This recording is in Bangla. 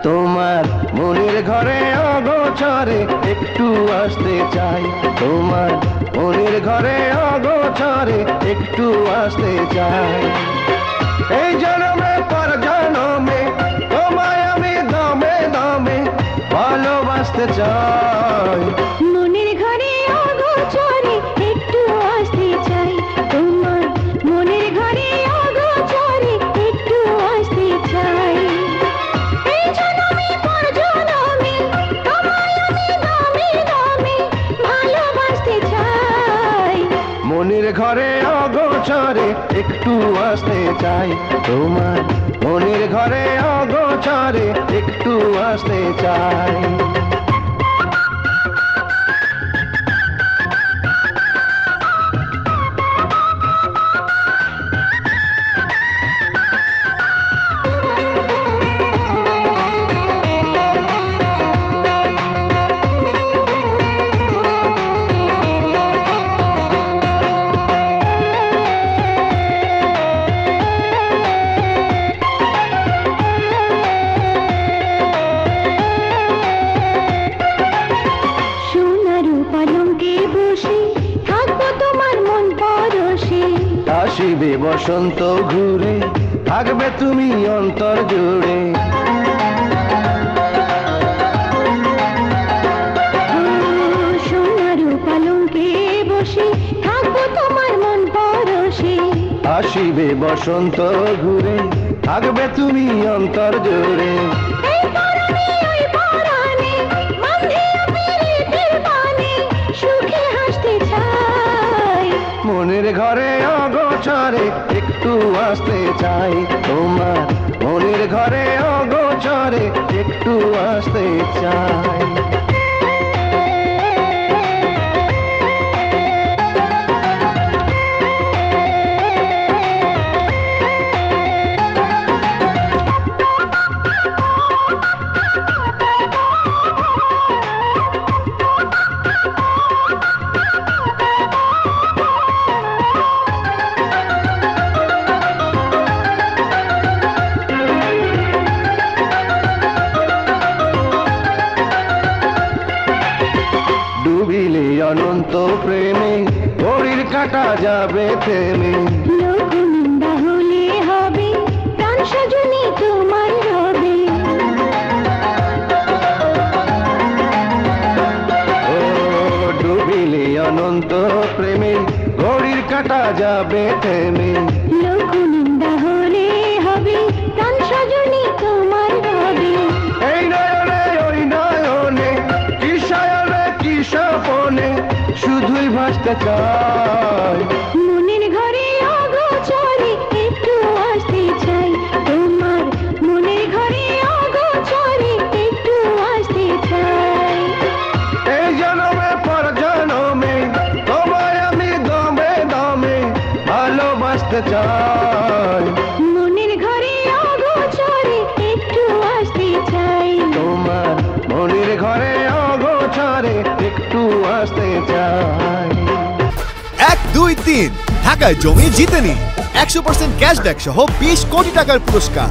তোমার মনের ঘরে অগোচরে একটু আসতে চাই, তোমার মনের ঘরে অগোচরে একটু আসতে চাই। এই জন্মে পর জন্মে তোমায় আমি দমে দমে ভালোবাসতে চাই। মনের ঘরে অগোচরে একটু আসতে চাই, তোমার মনের ঘরে অগোচরে একটু আসতে চাই। মনের ঘরে অগোচরে একটু আসতে চাই, তোমার মনের ঘরে অগোচরে একটু আসতে চাই। আসিবে বসন্ত ঘুরে, থাকবে তুমি অন্তর জুড়ে। সোনার পালঙ্কে বসে থাকবো তোমার মন পরশে। আসিবে বসন্ত ঘুরে, থাকবে তুমি অন্তর জুড়ে। মনের ঘরে অগোচরে একটু আসতে চাই, তোমার মনের ঘরে অগোচরে একটু আসতে চাই। ডুবিলে অনন্ত প্রেমে ঘড়ির কাটা যাবে থেমে। লোক নিন্দা হলে হবে, প্রাণ সজনী তোমার হবে। ও ডুবিলে অনন্ত প্রেমে ঘড়ির কাটা যাবে থেমে। লোক নিন্দা হলে হবে, প্রাণ সজনী তোমার হবে। এই নয়নে ওই নয়নে কি সায়নে কি স্বপনে শুধুই ভাসতে চাই। মনের ঘরে অগোচরে একটু আসতে চাই, তোমার মনের ঘরে অগোচরে একটু আসতে চাই। এই জন্মে পর জন্মে তোমায় আমি দমে দমে ভালোবাসতে চাই। মনের ঘরে অগোচরে একটু আসতে চাই, তোমার মনের ঘরে অগোচরে একটু আসতে চাই। 1, 2, 3 ঢাকায় জমি জিতে নিন 100% ক্যাশব্যাক সহ 20 কোটি টাকার পুরস্কার।